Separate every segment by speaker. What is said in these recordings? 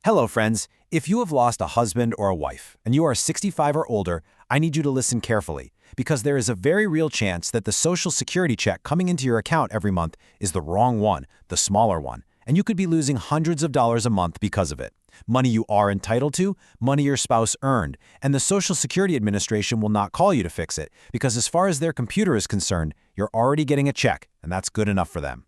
Speaker 1: Hello, friends. If you have lost a husband or a wife and you are 65 or older, I need you to listen carefully because there is a very real chance that the Social Security check coming into your account every month is the wrong one, the smaller one, and you could be losing hundreds of dollars a month because of it. Money you are entitled to, money your spouse earned, and the Social Security Administration will not call you to fix it because as far as their computer is concerned, you're already getting a check, and that's good enough for them.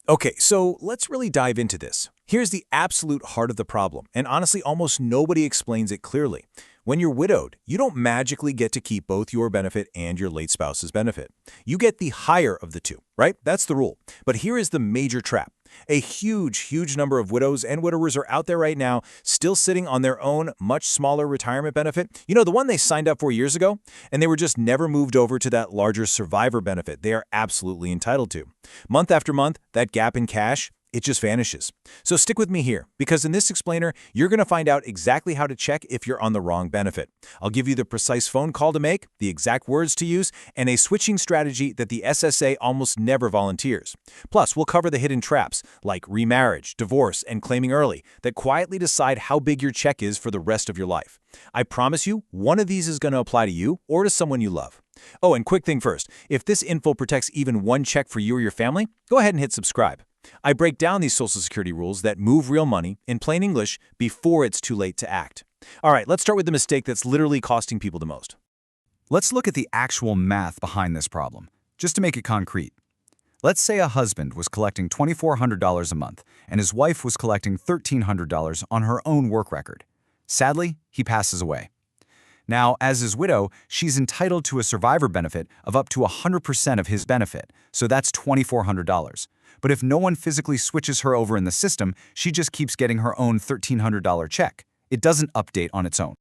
Speaker 2: Okay, so let's really dive into this. Here's the absolute heart of the problem, and honestly, almost nobody explains it clearly. When you're widowed, you don't magically get to keep both your benefit and your late spouse's benefit. You get the higher of the two, right? That's the rule. But here is the major trap. A huge number of widows and widowers are out there right now still sitting on their own much smaller retirement benefit. You know, the one they signed up for years ago, and they were just never moved over to that larger survivor benefit they are absolutely entitled to. Month after month, that gap in cash, it just vanishes. So stick with me here, because in this explainer, you're going to find out exactly how to check if you're on the wrong benefit. I'll give you the precise phone call to make, the exact words to use, and a switching strategy that the SSA almost never volunteers. Plus, we'll cover the hidden traps, like remarriage, divorce, and claiming early, that quietly decide how big your check is for the rest of your life. I promise you, one of these is going to apply to you or to someone you love. Oh, and quick thing first, if this info protects even one check for you or your family, go ahead and hit subscribe. I break down these Social Security rules that move real money in plain English before it's too late to act. All right, let's start with the mistake that's literally costing people the most.
Speaker 3: Let's look at the actual math behind this problem, just to make it concrete. Let's say a husband was collecting $2,400 a month and his wife was collecting $1,300 on her own work record. Sadly, he passes away. Now, as his widow, she's entitled to a survivor benefit of up to 100% of his benefit, so that's $2,400. But if no one physically switches her over in the system, she just keeps getting her own $1,300 check. It doesn't update on its own.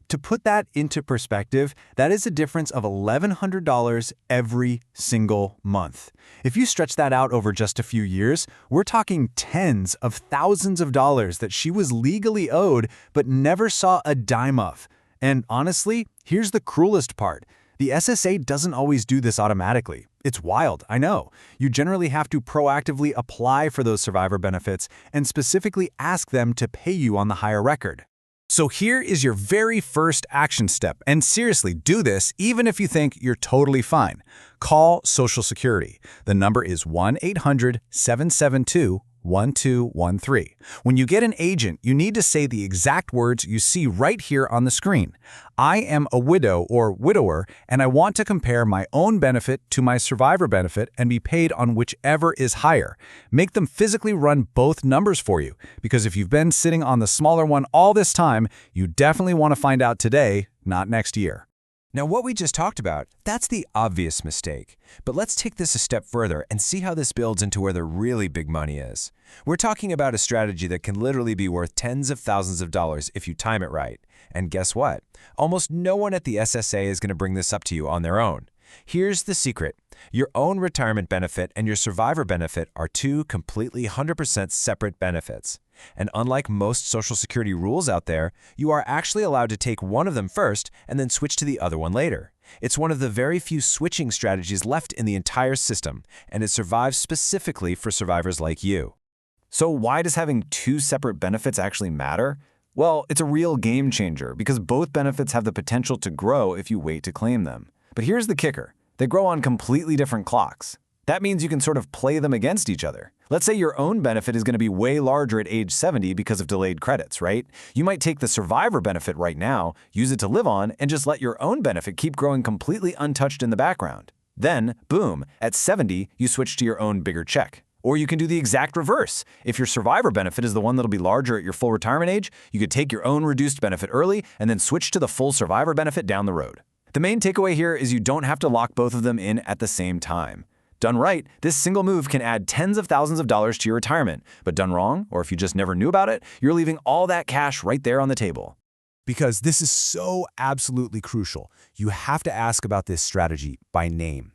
Speaker 1: To put that into perspective, that is a difference of $1,100 every single month. If you stretch that out over just a few years, we're talking tens of thousands of dollars that she was legally owed but never saw a dime of. And honestly, here's the cruelest part. The SSA doesn't always do this automatically. It's wild, I know. You generally have to proactively apply for those survivor benefits and specifically ask them to pay you on the higher record. So here is your very first action step, and seriously, do this even if you think you're totally fine. Call Social Security. The number is 1-800-772-1213. When you get an agent, you need to say the exact words you see right here on the screen. I am a widow or widower, and I want to compare my own benefit to my survivor benefit and be paid on whichever is higher. Make them physically run both numbers for you, because if you've been sitting on the smaller one all this time, you definitely want to find out today, not next year.
Speaker 4: Now, what we just talked about, that's the obvious mistake. But let's take this a step further and see how this builds into where the really big money is. We're talking about a strategy that can literally be worth tens of thousands of dollars if you time it right. And guess what? Almost no one at the SSA is going to bring this up to you on their own. Here's the secret. Your own retirement benefit and your survivor benefit are two completely 100% separate benefits. And unlike most Social Security rules out there, you are actually allowed to take one of them first and then switch to the other one later. It's one of the very few switching strategies left in the entire system, and it survives specifically for survivors like you.
Speaker 2: So why does having two separate benefits actually matter? Well, it's a real game changer because both benefits have the potential to grow if you wait to claim them. But here's the kicker. They grow on completely different clocks. That means you can sort of play them against each other. Let's say your own benefit is going to be way larger at age 70 because of delayed credits, right? You might take the survivor benefit right now, use it to live on, and just let your own benefit keep growing completely untouched in the background. Then, boom, at 70, you switch to your own bigger check. Or you can do the exact reverse. If your survivor benefit is the one that'll be larger at your full retirement age, you could take your own reduced benefit early and then switch to the full survivor benefit down the road. The main takeaway here is you don't have to lock both of them in at the same time. Done right, this single move can add tens of thousands of dollars to your retirement, but done wrong, or if you just never knew about it, you're leaving all that cash right there on the table.
Speaker 1: Because this is so absolutely crucial, you have to ask about this strategy by name.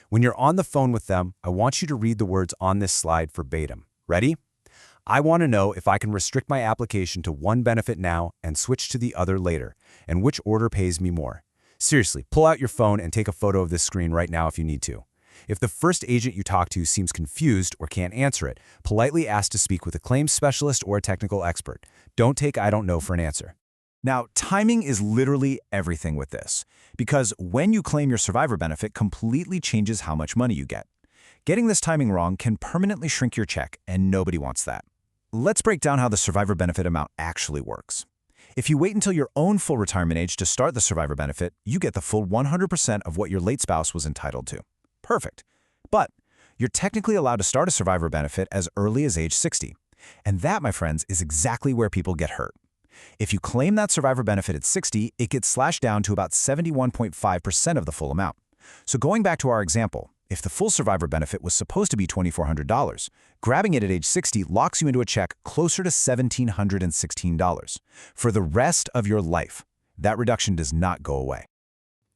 Speaker 1: When you're on the phone with them, I want you to read the words on this slide verbatim. Ready? I want to know if I can restrict my application to one benefit now and switch to the other later, and which order pays me more. Seriously, pull out your phone and take a photo of this screen right now if you need to.
Speaker 2: If the first agent you talk to seems confused or can't answer it, politely ask to speak with a claims specialist or a technical expert. Don't take "I don't know" for an answer. Now, timing is literally everything with this, because when you claim your survivor benefit completely changes how much money you get. Getting this timing wrong can permanently shrink your check, and nobody wants that. Let's break down how the survivor benefit amount actually works. If you wait until your own full retirement age to start the survivor benefit, you get the full 100% of what your late spouse was entitled to. Perfect. But you're technically allowed to start a survivor benefit as early as age 60. And that, my friends, is exactly where people get hurt. If you claim that survivor benefit at 60, it gets slashed down to about 71.5% of the full amount. So going back to our example, if the full survivor benefit was supposed to be $2,400, grabbing it at age 60 locks you into a check closer to $1,716 for the rest of your life. That reduction does not go away.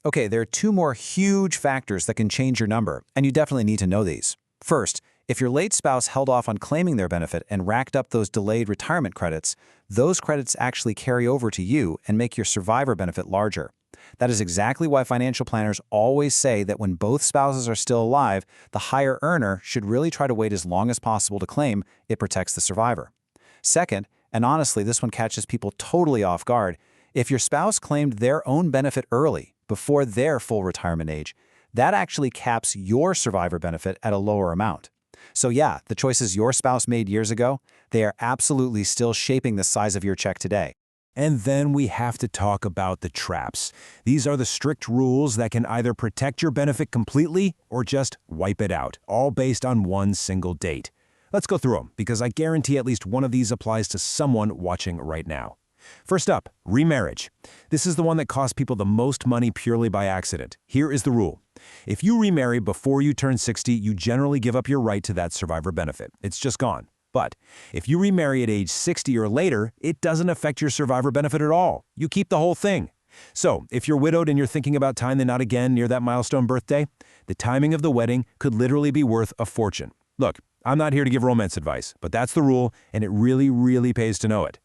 Speaker 3: Okay, there are two more huge factors that can change your number, and you definitely need to know these. First, if your late spouse held off on claiming their benefit and racked up those delayed retirement credits, those credits actually carry over to you and make your survivor benefit larger. That is exactly why financial planners always say that when both spouses are still alive, the higher earner should really try to wait as long as possible to claim. It protects the survivor. Second, and honestly, this one catches people totally off guard, if your spouse claimed their own benefit early, before their full retirement age, that actually caps your survivor benefit at a lower amount. So yeah, the choices your spouse made years ago, they are absolutely still shaping the size of your check today.
Speaker 2: And then we have to talk about the traps. These are the strict rules that can either protect your benefit completely or just wipe it out, all based on one single date. Let's go through them, because I guarantee at least one of these applies to someone watching right now. First up, remarriage. This is the one that costs people the most money purely by accident. Here is the rule. If you remarry before you turn 60, you generally give up your right to that survivor benefit. It's just gone. But if you remarry at age 60 or later, it doesn't affect your survivor benefit at all. You keep the whole thing. So if you're widowed and you're thinking about tying the knot again near that milestone birthday, the timing of the wedding could literally be worth a fortune. Look, I'm not here to give romance advice, but that's the rule, and it really, really pays to know it.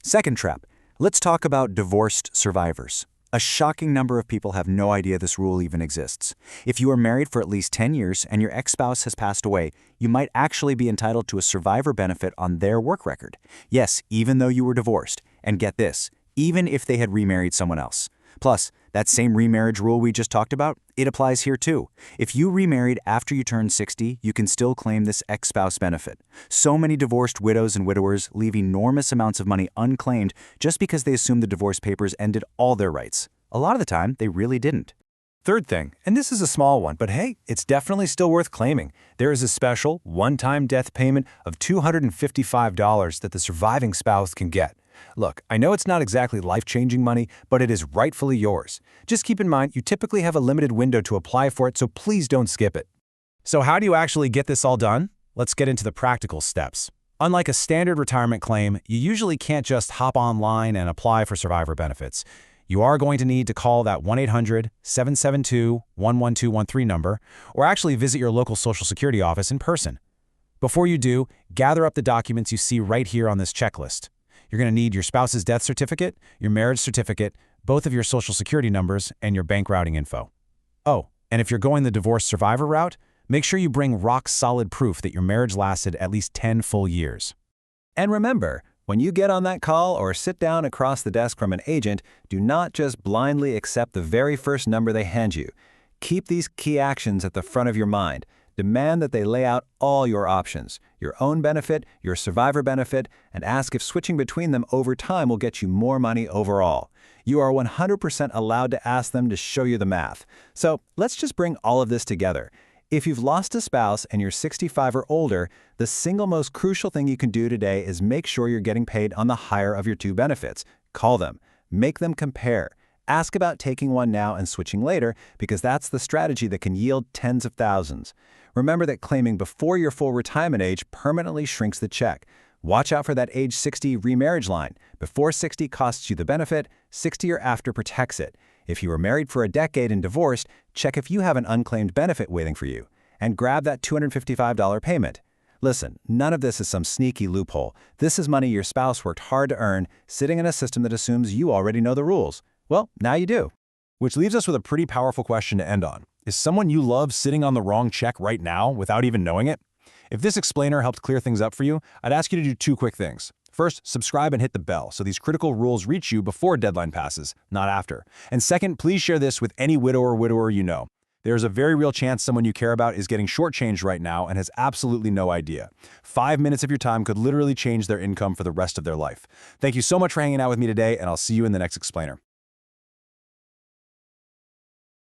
Speaker 3: Second trap, let's talk about divorced survivors. A shocking number of people have no idea this rule even exists. If you are married for at least 10 years and your ex-spouse has passed away, you might actually be entitled to a survivor benefit on their work record. Yes, even though you were divorced. And get this, even if they had remarried someone else. Plus, that same remarriage rule we just talked about, it applies here too. If you remarried after you turned 60, you can still claim this ex-spouse benefit. So many divorced widows and widowers leave enormous amounts of money unclaimed just because they assumed the divorce papers ended all their rights. A lot of the time, they really didn't.
Speaker 2: Third thing, and this is a small one, but hey, it's definitely still worth claiming. There is a special one-time death payment of $255 that the surviving spouse can get. Look, I know it's not exactly life-changing money, but it is rightfully yours. Just keep in mind you typically have a limited window to apply for it, so please don't skip it. So how do you actually get this all done? Let's get into the practical steps. Unlike a standard retirement claim, you usually can't just hop online and apply for survivor benefits. You are going to need to call that 1-800-772-11213 number, or actually visit your local Social Security office in person. Before you do, gather up the documents you see right here on this checklist. You're going to need your spouse's death certificate, your marriage certificate, both of your Social Security numbers, and your bank routing info. Oh, and if you're going the divorce survivor route, make sure you bring rock-solid proof that your marriage lasted at least 10 full years.
Speaker 5: And remember, when you get on that call or sit down across the desk from an agent, do not just blindly accept the very first number they hand you. Keep these key actions at the front of your mind. Demand that they lay out all your options, your own benefit, your survivor benefit, and ask if switching between them over time will get you more money overall. You are 100% allowed to ask them to show you the math. So let's just bring all of this together. If you've lost a spouse and you're 65 or older, the single most crucial thing you can do today is make sure you're getting paid on the higher of your two benefits. Call them. Make them compare. Ask about taking one now and switching later, because that's the strategy that can yield tens of thousands. Remember that claiming before your full retirement age permanently shrinks the check. Watch out for that age 60 remarriage line. Before 60 costs you the benefit, 60 or after protects it. If you were married for a decade and divorced, check if you have an unclaimed benefit waiting for you. And grab that $255 payment. Listen, none of this is some sneaky loophole. This is money your spouse worked hard to earn, sitting in a system that assumes you already know the rules. Well, now you do.
Speaker 2: Which leaves us with a pretty powerful question to end on. Is someone you love sitting on the wrong check right now without even knowing it? If this explainer helped clear things up for you, I'd ask you to do 2 quick things. First, subscribe and hit the bell so these critical rules reach you before a deadline passes, not after. And second, please share this with any widower or widower you know. There's a very real chance someone you care about is getting shortchanged right now and has absolutely no idea. 5 minutes of your time could literally change their income for the rest of their life. Thank you so much for hanging out with me today, and I'll see you in the next explainer.